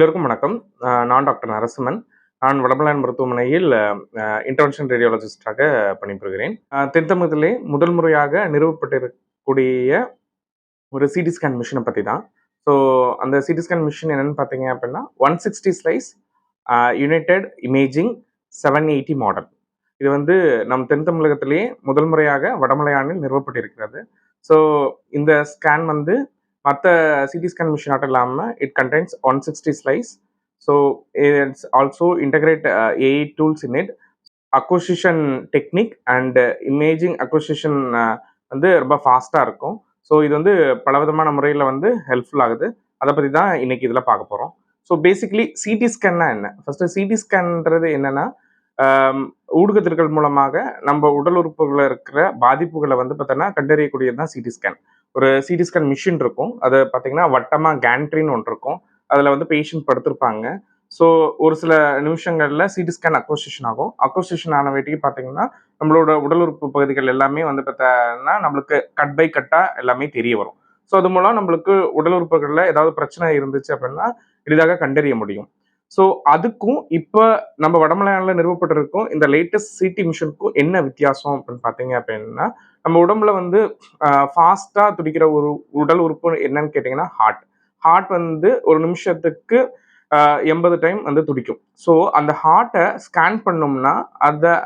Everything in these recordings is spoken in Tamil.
எல்லோருக்கும் வணக்கம். நான் டாக்டர் நரசிம்மன். நான் வடமலையான் மருத்துவமனையில் இன்டர்வென்ஷன் ரேடியாலஜிஸ்டாக பணிபுரிகிறேன். தென் தமிழகத்திலே முதல் முறையாக நிறுவப்பட்டிருக்கக்கூடிய ஒரு சிடி ஸ்கேன் மிஷினை பற்றி தான். ஸோ அந்த சிடி ஸ்கேன் மிஷின் என்னென்னு பார்த்தீங்க அப்படின்னா 160 ஸ்லைஸ் யுனைடெட் இமேஜிங் 780 மாடல். இது வந்து நம் தென் தமிழகத்திலேயே முதல் முறையாக வடமலையானில் நிறுவப்பட்டிருக்கிறது. ஸோ இந்த ஸ்கேன் வந்து மற்ற சிடி ஸ்கேன் மிஷின் ஆட்டம் இல்லாமல் it contains 160 slice. So it's also integrate AI tools in it. Acquisition technique and imaging acquisition வந்து ரொம்ப ஃபாஸ்ட்டாக இருக்கும். ஸோ இது வந்து பலவிதமான முறையில் வந்து ஹெல்ப்ஃபுல் ஆகுது. அதை பற்றி தான் இன்னைக்கு இதில் பார்க்க போகிறோம். ஸோ பேசிக்லி சிடி ஸ்கேன்னா என்ன? ஃபர்ஸ்ட் சிடி ஸ்கேன்ன்றது என்னன்னா, ஊடகத்திற்கள் மூலமாக நம்ம உடல் உறுப்புகளில் இருக்கிற பாதிப்புகளை வந்து பார்த்தோன்னா கண்டறியக்கூடியது தான் சிடி ஸ்கேன். ஒரு சிடி ஸ்கேன் மிஷின் இருக்கும். அது பார்த்தீங்கன்னா வட்டமாக கேண்ட்ரின்னு ஒன்று இருக்கும். அதில் வந்து பேஷண்ட் படுத்திருப்பாங்க. ஸோ ஒரு சில நிமிஷங்களில் சிடி ஸ்கேன் அக்வசிஷன் ஆகும். அக்வசிஷன் ஆன வேட்டிக்கு பார்த்தீங்கன்னா நம்மளோட உடல் உறுப்பு பகுதிகள் எல்லாமே வந்து பார்த்தோன்னா நம்மளுக்கு கட் பை கட்டாக எல்லாமே தெரிய வரும். ஸோ அது மூலம் நம்மளுக்கு உடல் உறுப்புகளில் ஏதாவது பிரச்சனை இருந்துச்சு அப்படின்னா எளிதாக கண்டறிய முடியும். ஸோ அதுக்கும் இப்போ நம்ம வடமலையானில் நிறுவப்பட்டிருக்கும் இந்த லேட்டஸ்ட் சிடி மிஷினுக்கும் என்ன வித்தியாசம் அப்படின்னு பார்த்தீங்க அப்படின்னா, நம்ம உடம்புல வந்து ஃபாஸ்ட்டாக துடிக்கிற ஒரு உடல் உறுப்பு என்னன்னு கேட்டிங்கன்னா ஹார்ட் வந்து ஒரு நிமிஷத்துக்கு 80 டைம் வந்து துடிக்கும். ஸோ அந்த ஹார்ட்டை ஸ்கேன் பண்ணோம்னா அதை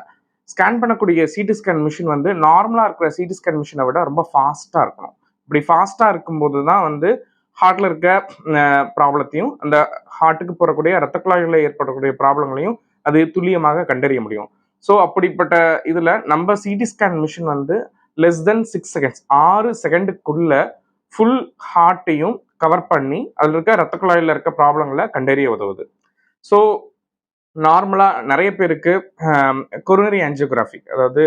ஸ்கேன் பண்ணக்கூடிய சிடி ஸ்கேன் மிஷின் வந்து நார்மலாக இருக்கிற சிடி ஸ்கேன் மிஷினை விட ரொம்ப ஃபாஸ்ட்டாக இருக்கணும். இப்படி ஃபாஸ்ட்டாக இருக்கும்போது தான் வந்து ஹார்ட்டில் இருக்க ப்ராப்ளத்தையும் அந்த ஹார்ட்டுக்கு போகக்கூடிய இரத்த குழாய்களில் ஏற்படக்கூடிய ப்ராப்ளங்களையும் அது துல்லியமாக கண்டறிய முடியும். ஸோ அப்படிப்பட்ட இதில் நம்ம சிடி ஸ்கேன் மிஷின் வந்து லெஸ் தென் 6 செகண்ட்ஸ் 6 செகண்டுக்குள்ள ஃபுல் ஹார்ட்டையும் கவர் பண்ணி அதில் இருக்க இரத்த குழாயில் இருக்க ப்ராப்ளங்களை கண்டறிய உதவுது. ஸோ நார்மலாக நிறைய பேருக்கு கொரோனரி ஆஞ்சியோகிராஃபி, அதாவது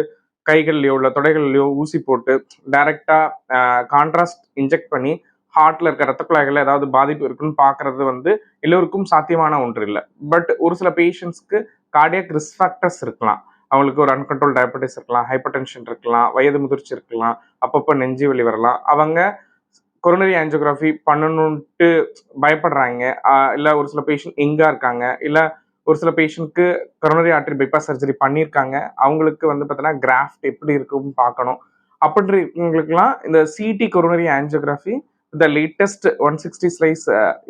கைகள்லையோ இல்லை தொடைகள்லையோ ஊசி போட்டு டைரெக்டாக கான்ட்ராஸ்ட் இன்ஜெக்ட் பண்ணி ஹார்ட்ல இருக்க இரத்த குழாய்களில் ஏதாவது பாதிப்பு இருக்குன்னு பார்க்கறது வந்து எல்லோருக்கும் சாத்தியமான ஒன்று இல்லை. பட் ஒரு சில பேஷண்ட்ஸ்க்கு கார்டியாக் ரிஸ்க் ஃபேக்டர்ஸ் இருக்கலாம். அவங்களுக்கு ஒரு அன்கண்ட்ரோல் டயபெட்டிஸ் இருக்கலாம், ஹைப்பர் டென்ஷன் இருக்கலாம், வயது முதிர்ச்சி இருக்கலாம், அப்பப்போ நெஞ்சு வலி வரலாம். அவங்க கொரோனரி ஆஞ்சியோகிராஃபி பண்ணணுன்ட்டு பயப்படுறாங்க. இல்லை ஒரு சில பேஷண்ட் எங்கா இருக்காங்க, இல்லை ஒரு சில பேஷண்ட்க்கு கொரோனரி ஆர்டரி பைபாஸ் சர்ஜரி பண்ணியிருக்காங்க. அவங்களுக்கு வந்து பார்த்தீங்கன்னா கிராஃப்ட் எப்படி இருக்குன்னு பார்க்கணும். அப்படின்றவங்களுக்குலாம் இந்த CT coronary angiography the latest 160 slice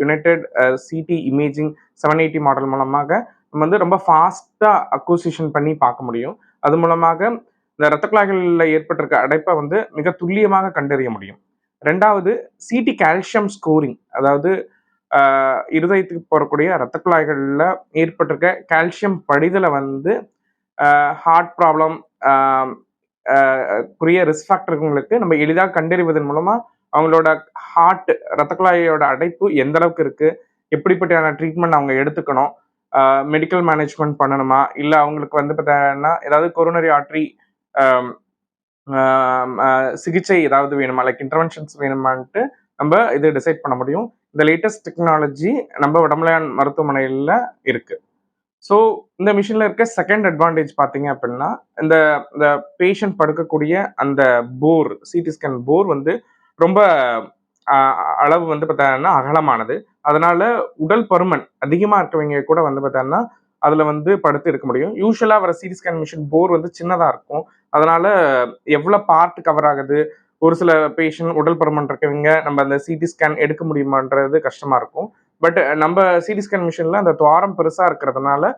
united CT imaging 780 model மூலமாக நம்ம வந்து ரொம்ப ஃபாஸ்ட்டாக அக்வசிஷன் பண்ணி பார்க்க முடியும். அது மூலமாக இந்த இரத்த குழாய்களில் ஏற்பட்டிருக்க அடைப்பை வந்து மிக துல்லியமாக கண்டறிய முடியும். ரெண்டாவது சிடி கால்சியம் ஸ்கோரிங், அதாவது இருதயத்துக்கு போகக்கூடிய இரத்த குழாய்களில் ஏற்பட்டிருக்க கால்சியம் படிதலை வந்து ஹார்ட் ப்ராப்ளம் குறிய ரிஸ்க் ஃபேக்டர்களுக்கு நம்ம எளிதாக கண்டறிவதன் மூலமாக அவங்களோட ஹார்ட் இரத்த குழாயோட அடைப்பு எந்த அளவுக்கு இருக்கு, எப்படிப்பட்ட ட்ரீட்மெண்ட் அவங்க எடுத்துக்கணும், மெடிக்கல் மேனேஜ்மெண்ட் பண்ணணுமா, இல்லை அவங்களுக்கு வந்து பார்த்தீங்கன்னா ஏதாவது கொரோனரி ஆர்டரி சிகிச்சை ஏதாவது வேணுமா, லைக் இன்டர்வென்ஷன்ஸ் வேணுமான்ட்டு நம்ம இது டிசைட் பண்ண முடியும். இந்த லேட்டஸ்ட் டெக்னாலஜி நம்ம வடமலையான் மருத்துவமனையில் இருக்கு. ஸோ இந்த மிஷினில் இருக்க செகண்ட் அட்வான்டேஜ் பார்த்தீங்க அப்படின்னா, இந்த பேஷண்ட் படுக்கக்கூடிய அந்த போர், சிடி ஸ்கேன் போர் வந்து ரொம்ப அளவு வந்து பார்த்தீங்கன்னா அகலமானது. அதனால உடல் பருமன் அதிகமாக இருக்கவங்க கூட வந்து பார்த்தீங்கன்னா அதில் வந்து படுத்து இருக்க முடியும். யூஸ்வலாக வர சிடி ஸ்கேன் மிஷின் போர் வந்து சின்னதாக இருக்கும். அதனால எவ்வளோ பார்ட் கவர் ஆகுது, ஒரு சில பேஷண்ட் உடல் பருமன் இருக்கவங்க நம்ம அந்த சிடி ஸ்கேன் எடுக்க முடியுமான்றது கஷ்டமாக இருக்கும். பட் நம்ம சிடி ஸ்கேன் மிஷினில் அந்த துவாரம் பெருசாக இருக்கிறதுனால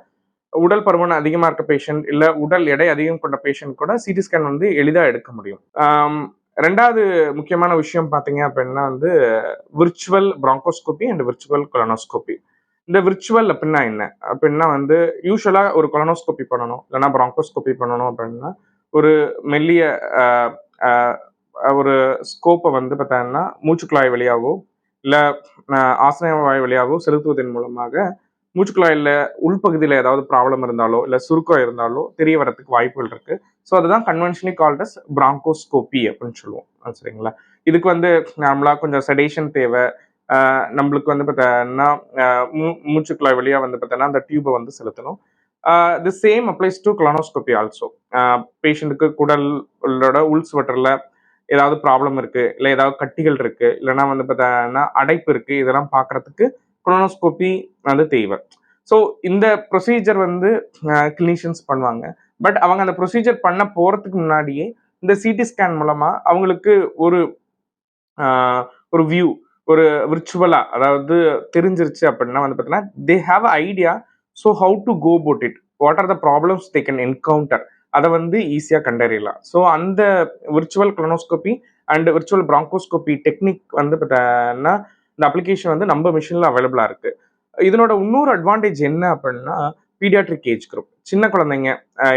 உடல் பருமன் அதிகமாக இருக்க பேஷண்ட், இல்லை உடல் எடை அதிகம் கொண்ட பேஷண்ட் கூட சிடி ஸ்கேன் வந்து எளிதாக எடுக்க முடியும். ரெண்டாவது முக்கியமான விஷயம் பார்த்தீங்க அப்படின்னா வந்து விர்ச்சுவல் பிராங்கோஸ்கோபி அண்ட் விர்ச்சுவல் கொலனோஸ்கோபி. இந்த விர்ச்சுவல் அப்படின்னா என்ன அப்படின்னா வந்து யூஸ்வலாக ஒரு கொலனோஸ்கோபி பண்ணணும், இல்லைன்னா பிராங்கோஸ்கோபி பண்ணணும் அப்படின்னா ஒரு மெல்லிய ஒரு ஸ்கோப்பை வந்து பார்த்தீங்கன்னா மூச்சுக்குழாய் வழியாகவோ இல்லை ஆசன வாய் வழியாகவோ செலுத்துவதன் மூலமாக மூச்சுக்குழாயில் உள்பகுதியில் ஏதாவது ப்ராப்ளம் இருந்தாலோ இல்லை சுருக்கம் இருந்தாலோ தெரிய வரதுக்கு வாய்ப்புகள் இருக்கு. ஸோ அதுதான் கன்வென்ஷனலி கால்ட் அஸ் பிராங்கோஸ்கோபி அப்படின்னு சொல்லுவோம். சரிங்களா? இதுக்கு வந்து நார்மலாக கொஞ்சம் செடேஷன் தேவை. நம்மளுக்கு வந்து பார்த்தோன்னா மூச்சுக்குழாய் வழியாக வந்து பார்த்தோன்னா அந்த டியூபை வந்து செலுத்தணும். The same applies to colonoscopy also. பேஷண்ட்டுக்கு குடலோட உள் சுவற்றில் ஏதாவது ப்ராப்ளம் இருக்கு, இல்லை ஏதாவது கட்டிகள் இருக்கு, இல்லைன்னா வந்து பார்த்தோன்னா அடைப்பு இருக்கு, இதெல்லாம் பார்க்கறதுக்கு கொலோனோஸ்கோபி வந்து தேவை. ஸோ இந்த ப்ரொசீஜர் வந்து கிளினிஷியன்ஸ் பண்ணுவாங்க. பட் அவங்க அந்த ப்ரொசீஜர் பண்ண போறதுக்கு முன்னாடியே இந்த சிடி ஸ்கேன் மூலமா அவங்களுக்கு ஒரு ஒரு வியூ, ஒரு விர்ச்சுவலா அதாவது தெரிஞ்சிருச்சு அப்படின்னா வந்து பார்த்தீங்கன்னா they have a idea. So how to go about it, what are the problems they can encounter, அதை வந்து ஈஸியாக கண்டறியலாம். ஸோ அந்த virtual colonoscopy and virtual bronchoscopy technique வந்து பார்த்தீங்கன்னா இந்த அப்ளிகேஷன் வந்து நம்ம மிஷினில் அவைலபிளாக இருக்கு. இதனோட இன்னொரு அட்வான்டேஜ் என்ன அப்படின்னா பீடியாட்ரிக் ஏஜ் குரூப், சின்ன குழந்தைங்க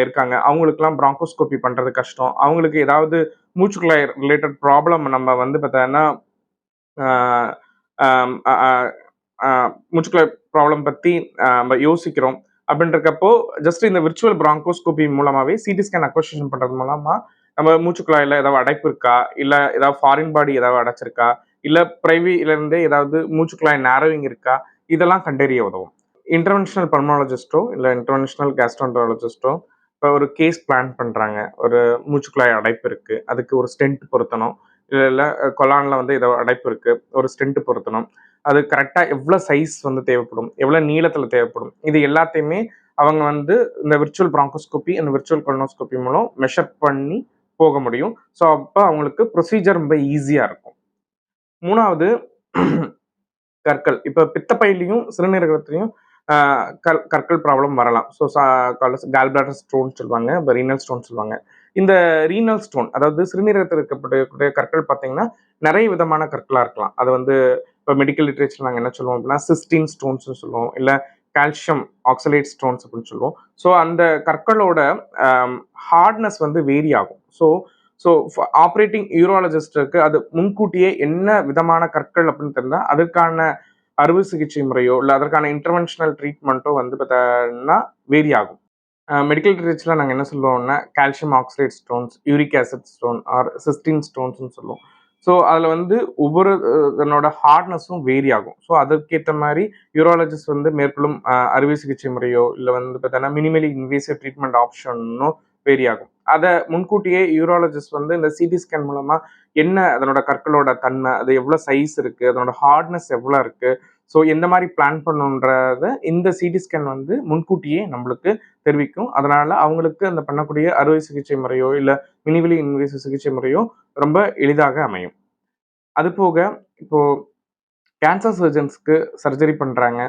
இருக்காங்க, அவங்களுக்குலாம் பிராங்கோஸ்கோபி பண்ணுறது கஷ்டம். அவங்களுக்கு ஏதாவது மூச்சுக்குழாய் ரிலேட்டட் ப்ராப்ளம் நம்ம வந்து பார்த்தோன்னா மூச்சுக்குழாய் ப்ராப்ளம் பற்றி நம்ம யோசிக்கிறோம் அப்படின்றக்கப்போ ஜஸ்ட் இந்த விர்ச்சுவல் பிராங்கோஸ்கோபி மூலமாகவே சிடி ஸ்கேன் அக்வசிஷன் பண்ணுறது மூலமாக நம்ம மூச்சுக்குழாயில் ஏதாவது அடைப்பு இருக்கா, இல்லை ஏதாவது ஃபாரின் பாடி ஏதாவது அடைச்சிருக்கா, இல்லை பிரைவிலேருந்தே ஏதாவது மூச்சுக்குழாய் நேரோவிங் இருக்கா, இதெல்லாம் கண்டறிய உதவும். இன்டர்வென்ஷனல் பல்மாலஜிஸ்டோ இல்லை இன்டர்வென்ஷனல் கேஸ்ட்ரோன்ட்ராலஜிஸ்டோ இப்போ ஒரு கேஸ் பிளான் பண்ணுறாங்க, ஒரு மூச்சுக்குழாய் அடைப்பு இருக்குது, அதுக்கு ஒரு ஸ்டென்ட் பொருத்தணும், இல்லை கொலானில் வந்து ஏதோ அடைப்பு இருக்குது, ஒரு ஸ்டென்ட் பொருத்தணும், அது கரெக்டாக எவ்வளோ சைஸ் வந்து தேவைப்படும், எவ்வளோ நீளத்தில் தேவைப்படும், இது எல்லாத்தையுமே அவங்க வந்து இந்த விர்ச்சுவல் பிராங்கோஸ்கோபி அந்த விர்ச்சுவல் கொலோனோஸ்கோபி மூலம் மெஷர் பண்ணி போக முடியும். ஸோ அப்போ அவங்களுக்கு ப்ரொசீஜர் ரொம்ப ஈஸியாக இருக்கும். மூணாவது கற்கள். இப்போ பித்தப்பையிலையும் சிறுநீரகத்திலையும் கற்கள் ப்ராப்ளம் வரலாம். ஸோ கால் பிளாடர் ஸ்டோன் சொல்லுவாங்க, இப்போ ரீனல் ஸ்டோன் சொல்லுவாங்க. இந்த ரீனல் ஸ்டோன் அதாவது சிறுநீரகத்தில் இருக்கக்கூடிய கற்கள் பார்த்தீங்கன்னா நிறைய விதமான கற்களாக இருக்கலாம். அது வந்து இப்போ மெடிக்கல் லிட்ரேச்சர் நாங்கள் என்ன சொல்லுவோம் அப்படின்னா சிஸ்டீன் ஸ்டோன்ஸ்னு சொல்லுவோம், இல்லை கால்சியம் ஆக்சலேட் ஸ்டோன்ஸ் அப்படின்னு சொல்லுவோம். ஸோ அந்த கற்களோட ஹார்ட்னஸ் வந்து வேரி ஆகும். ஸோ ஸோ ஆப்ரேட்டிங் யூரோலஜிஸ்டுக்கு அது முன்கூட்டியே என்ன விதமான கற்கள் அப்படின்னு தெரிந்தால் அதற்கான அறுவை சிகிச்சை முறையோ இல்லை அதற்கான இன்டர்வென்ஷனல் ட்ரீட்மெண்ட்டோ வந்து பார்த்தீங்கன்னா வேரி ஆகும். மெடிக்கல் லிட்ரேச்சரில் நாங்கள் என்ன சொல்லுவோம்னா calcium oxalate stones, uric acid stone or cystine ஸ்டோன்ஸ்னு சொல்லுவோம். ஸோ அதில் வந்து ஒவ்வொரு இதனோட ஹார்ட்னஸும் வேரி ஆகும். ஸோ அதற்கேற்ற மாதிரி யூரோலஜிஸ்ட் வந்து மேற்கொள்ளும் அறுவை சிகிச்சை முறையோ இல்லை வந்து பார்த்தீங்கன்னா மினிமலி இன்வேசிவ் ட்ரீட்மெண்ட் ஆப்ஷனோ வேரி ஆகும். அதை முன்கூட்டியே யூரோலஜிஸ்ட் வந்து இந்த சிடி ஸ்கேன் மூலமா என்ன அதனோட கற்களோட தன்மை, அது எவ்வளோ சைஸ் இருக்கு, அதனோட ஹார்ட்னஸ் எவ்வளோ இருக்கு, ஸோ எந்த மாதிரி பிளான் பண்ணுன்றத இந்த சிடி ஸ்கேன் வந்து முன்கூட்டியே நம்மளுக்கு தெரிவிக்கும். அதனால அவங்களுக்கு அந்த பண்ணக்கூடிய அறுவை சிகிச்சை முறையோ இல்லை மினிவலி இன்வேசிவ் சிகிச்சை முறையோ ரொம்ப எளிதாக அமையும். அது போக இப்போ கேன்சர் சர்ஜன்ஸ்க்கு சர்ஜரி பண்ணுறாங்க,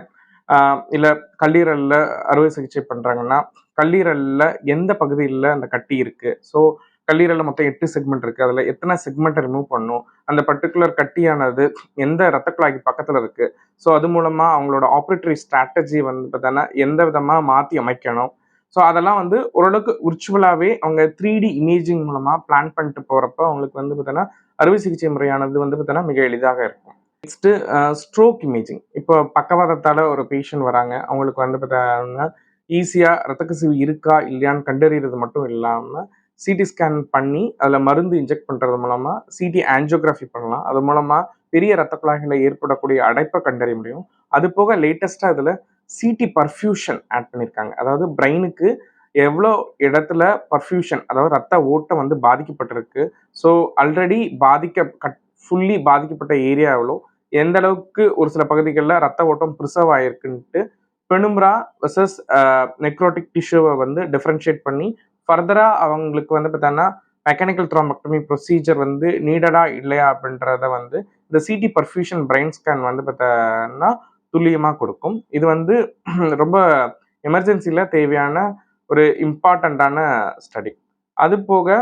இல்லை கல்லீரலில் அறுவை சிகிச்சை பண்ணுறாங்கன்னா கல்லீரலில் எந்த பகுதியில் அந்த கட்டி இருக்குது, ஸோ கல்லீரலில் மொத்தம் 8 செக்மெண்ட் இருக்குது, அதில் எத்தனை செக்மெண்ட்டை ரிமூவ் பண்ணும், அந்த பர்டிகுலர் கட்டியானது எந்த இரத்த குழாய்க்கு பக்கத்தில் இருக்குது, ஸோ அது மூலமாக அவங்களோட ஆப்ரேட்டரி ஸ்ட்ராட்டஜி வந்து பார்த்தோன்னா எந்த விதமாக மாற்றி அமைக்கணும், ஸோ அதெல்லாம் வந்து ஓரளவுக்கு விர்ச்சுவலாகவே அவங்க 3D இமேஜிங் மூலமாக பிளான் பண்ணிட்டு போகிறப்போ அவங்களுக்கு வந்து பார்த்தோன்னா அறுவை சிகிச்சை முறையானது வந்து பார்த்தோன்னா மிக எளிதாக இருக்கும். Next stroke imaging. இப்போ பக்கவாதத்தால் ஒரு பேஷண்ட் வராங்க, அவங்களுக்கு வந்து பார்த்தீங்கன்னா ஈஸியாக இரத்த கசிவு இருக்கா இல்லையான்னு கண்டறியறது மட்டும் இல்லாமல் சிடி ஸ்கேன் பண்ணி அதில் மருந்து இன்ஜெக்ட் பண்ணுறது மூலமாக சிடி ஆஞ்சியோகிராஃபி பண்ணலாம். அது மூலமாக பெரிய இரத்த குழாய்களில் ஏற்படக்கூடிய அடைப்பை கண்டறிய முடியும். அது போக லேட்டஸ்ட்டாக இதில் சிடி பர்ஃபியூஷன் ஆட் பண்ணியிருக்காங்க. அதாவது பிரெயினுக்கு எவ்வளோ இடத்துல பர்ஃபியூஷன் அதாவது ரத்த ஓட்டம் வந்து பாதிக்கப்பட்டிருக்கு, ஸோ ஆல்ரெடி ஃபுல்லி பாதிக்கப்பட்ட ஏரியாவிலோ எந்த அளவுக்கு ஒரு சில பகுதிகளில் ரத்த ஓட்டம் ப்ரிசர்வ் ஆயிருக்குன்ட்டு பெனும்ரா வெர்சஸ் நெக்ரோட்டிக் டிஷ்யூவை வந்து டிஃப்ரென்ஷியேட் பண்ணி ஃபர்தராக அவங்களுக்கு வந்து பார்த்தோன்னா மெக்கானிக்கல் த்ரோம்பெக்டமி ப்ரொசீஜர் வந்து நீடடா இல்லையா அப்படின்றத வந்து இந்த சிடி பர்ஃபியூஷன் பிரெயின் ஸ்கேன் வந்து பார்த்தோன்னா துல்லியமாக கொடுக்கும். இது வந்து ரொம்ப எமர்ஜென்சியில் தேவையான ஒரு இம்பார்ட்டண்ட்டான ஸ்டடி. அது போக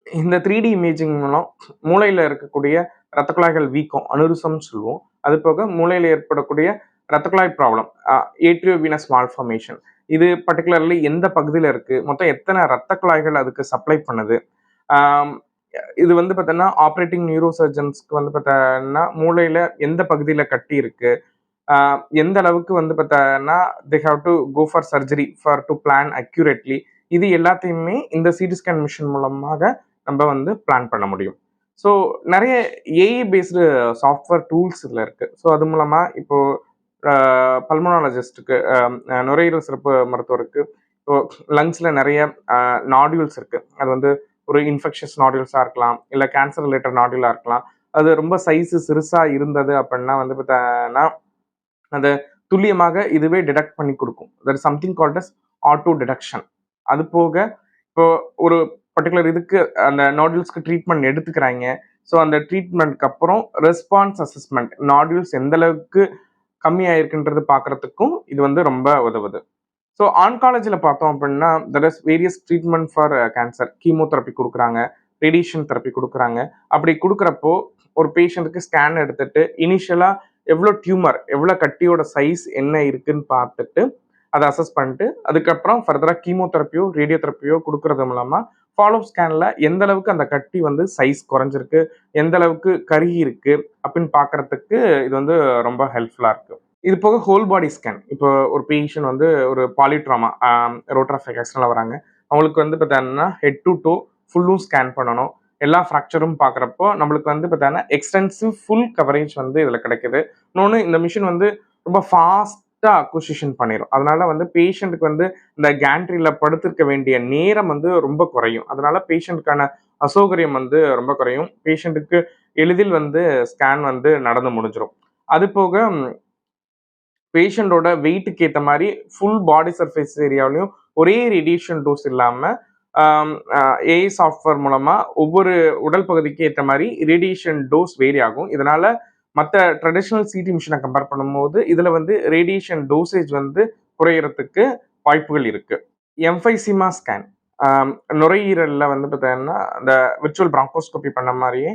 இந்த 3D இமேஜிங் மூலம் மூளையில் இருக்கக்கூடிய இரத்த குழாய்கள் வீக்கம் அனுரிசம்னு சொல்லுவோம். அது போக மூளையில் ஏற்படக்கூடிய இரத்த குழாய் ப்ராப்ளம் ஏட்ரியோவீனஸ் மால்ஃபர்மேஷன், இது பர்டிகுலர்லி எந்த பகுதியில் இருக்குது, மொத்தம் எத்தனை இரத்த குழாய்கள் அதுக்கு சப்ளை பண்ணுது, இது வந்து பார்த்தோன்னா ஆப்ரேட்டிங் நியூரோ சர்ஜன்ஸ்க்கு வந்து பார்த்தோன்னா மூளையில் எந்த பகுதியில் கட்டி இருக்குது, எந்த அளவுக்கு வந்து பார்த்தோன்னா they have to go for surgery for to plan accurately, இது எல்லாத்தையுமே இந்த சிடி ஸ்கேன் மிஷின் மூலமாக நம்ம வந்து பிளான் பண்ண முடியும். ஸோ நிறைய ஏஐ பேஸ்டு சாஃப்ட்வேர் டூல்ஸ் இதில் இருக்குது. ஸோ அது மூலமாக இப்போது பல்மனாலஜிஸ்ட்டுக்கு நுரையீரல் சிறப்பு மருத்துவருக்கு இப்போ லங்ஸில் நிறைய நாடியூல்ஸ் இருக்குது, அது வந்து ஒரு இன்ஃபெக்ஷஸ் நாடியூல்ஸாக இருக்கலாம், இல்லை கேன்சர் ரிலேட்டட் நாடியூலாக இருக்கலாம், அது ரொம்ப சைஸு சிறுசாக இருந்தது அப்படின்னா வந்து பார்த்தோன்னா அதை துல்லியமாக இதுவே டிடெக்ட் பண்ணி கொடுக்கும். That is something called as auto detection. அது போக இப்போ ஒரு பர்டிகுலர் இதுக்கு அந்த நாடுல்ஸ்க்கு ட்ரீட்மெண்ட் எடுத்துக்கிறாங்க. ஸோ அந்த ட்ரீட்மெண்ட்க்கு அப்புறம் ரெஸ்பான்ஸ் அசஸ்மெண்ட், நாடுல்ஸ் எந்த அளவுக்கு கம்மியாயிருக்குன்றது பார்க்கறதுக்கும் இது வந்து ரொம்ப உதவுது. ஸோ ஆன்காலஜியில் பார்த்தோம் அப்படின்னா there is various treatment for cancer. Chemotherapy கொடுக்குறாங்க, ரேடியேஷன் தெரப்பி கொடுக்குறாங்க. அப்படி கொடுக்குறப்போ ஒரு பேஷண்ட்டுக்கு ஸ்கேன் எடுத்துட்டு இனிஷியலாக எவ்வளோ டியூமர், எவ்வளோ கட்டியோட சைஸ் என்ன இருக்குன்னு பார்த்துட்டு அதை அசஸ் பண்ணிட்டு அதுக்கப்புறம் ஃபர்தராக கீமோதெரப்பியோ ரேடியோ தெரப்பியோ கொடுக்கறது மூலமாக ஃபாலோஅப் ஸ்கேனில் எந்த அளவுக்கு அந்த கட்டி வந்து சைஸ் குறைஞ்சிருக்கு, எந்த அளவுக்கு கருகி இருக்கு அப்படின்னு பார்க்கறதுக்கு இது வந்து ரொம்ப ஹெல்ப்ஃபுல்லாக இருக்கு. இது போக ஹோல் பாடி ஸ்கேன். இப்போ ஒரு பேஷண்ட் வந்து ஒரு பாலிட்ராமா ரோட்டராஃபிக் ஆக்சிடென்ட்ல வராங்க. அவங்களுக்கு வந்து பார்த்தீங்கன்னா ஹெட் டு டோ ஃபுல்லும் ஸ்கேன் பண்ணணும். எல்லா ஃப்ராக்சரும் பார்க்குறப்போ நம்மளுக்கு வந்து பார்த்தீங்கன்னா எக்ஸ்டென்சிவ் ஃபுல் கவரேஜ் வந்து இதில் கிடைக்குது. இன்னொன்று இந்த மிஷின் வந்து ரொம்ப ஃபாஸ்ட்டாக அக்விசிஷன் பண்ணிடும். அதனால வந்து பேஷண்ட்டுக்கு வந்து இந்த கேண்ட்ரியில் படுத்திருக்க வேண்டிய நேரம் வந்து ரொம்ப குறையும். அதனால பேஷண்ட்டுக்கான அசௌகரியம் வந்து ரொம்ப குறையும். பேஷண்ட்டுக்கு எளிதில் வந்து ஸ்கேன் வந்து நடந்து முடிஞ்சிடும். அது போக பேஷண்டோட வெயிட்டுக்கு ஏற்ற மாதிரி ஃபுல் பாடி சர்ஃபேஸ் ஏரியாவிலையும் ஒரே ரேடியேஷன் டோஸ் இல்லாமல் ஏஐ சாஃப்ட்வேர் மூலமாக ஒவ்வொரு உடல் பகுதிக்கு ஏற்ற மாதிரி ரேடியேஷன் டோஸ் வேரி ஆகும். இதனால மற்ற ட்ரெடிஷ்னல் சிடி மிஷினை கம்பேர் பண்ணும்போது இதில் வந்து ரேடியேஷன் டோசேஜ் வந்து குறையிறதுக்கு வாய்ப்புகள் இருக்கு. எம்ஃபைசிமா ஸ்கேன் நுரையீரலில் வந்து பார்த்தீங்கன்னா இந்த விர்ச்சுவல் பிராங்கோஸ்கோபி பண்ண மாதிரியே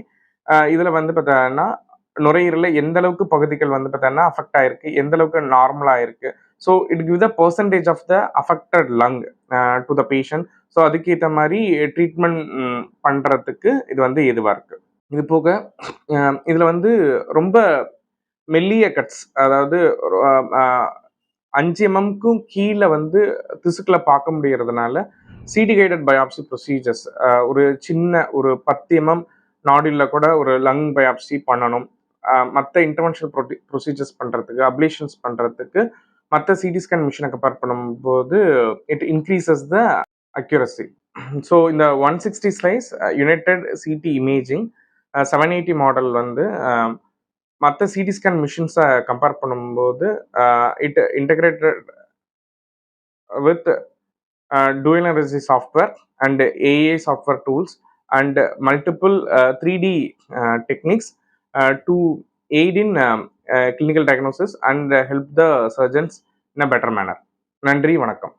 இதில் வந்து பார்த்தீங்கன்னா நுரையீரலில் எந்த அளவுக்கு பகுதிகள் வந்து பார்த்தீங்கன்னா அஃபெக்ட் ஆயிருக்கு, எந்த அளவுக்கு நார்மலாக இருக்கு. So it give the percentage of the affected lung to the patient. So அதுக்கேற்ற மாதிரி ட்ரீட்மெண்ட் பண்ணுறதுக்கு இது வந்து ஏதுவாக இருக்கு. இது போக இதில் வந்து ரொம்ப மெல்லிய கட்ஸ், அதாவது 5 எம்எம்க்கும் கீழே வந்து திசுக்களை பார்க்க முடியறதுனால சிடி கைடட் பயாப்சி ப்ரொசீஜர்ஸ், ஒரு சின்ன ஒரு 10 எம்எம் நாடியில் கூட ஒரு லங் பயாப்சி பண்ணணும். மற்ற இன்டர்வென்ஷனல் ப்ரொசீஜர்ஸ் பண்ணுறதுக்கு, அப்ளேஷன்ஸ் பண்ணுறதுக்கு மற்ற சிடி ஸ்கேன் மிஷினை கம்பேர் பண்ணும்போது it increases the accuracy. So இந்த 160 slice united CT imaging 780 model வந்து மற்ற சிடி ஸ்கேன் மிஷின்ஸை கம்பேர் பண்ணும்போது it integrated with dual energy software and AI software tools and multiple 3D techniques to aid in clinical diagnosis and help the surgeons in a better manner. நன்றி, வணக்கம்.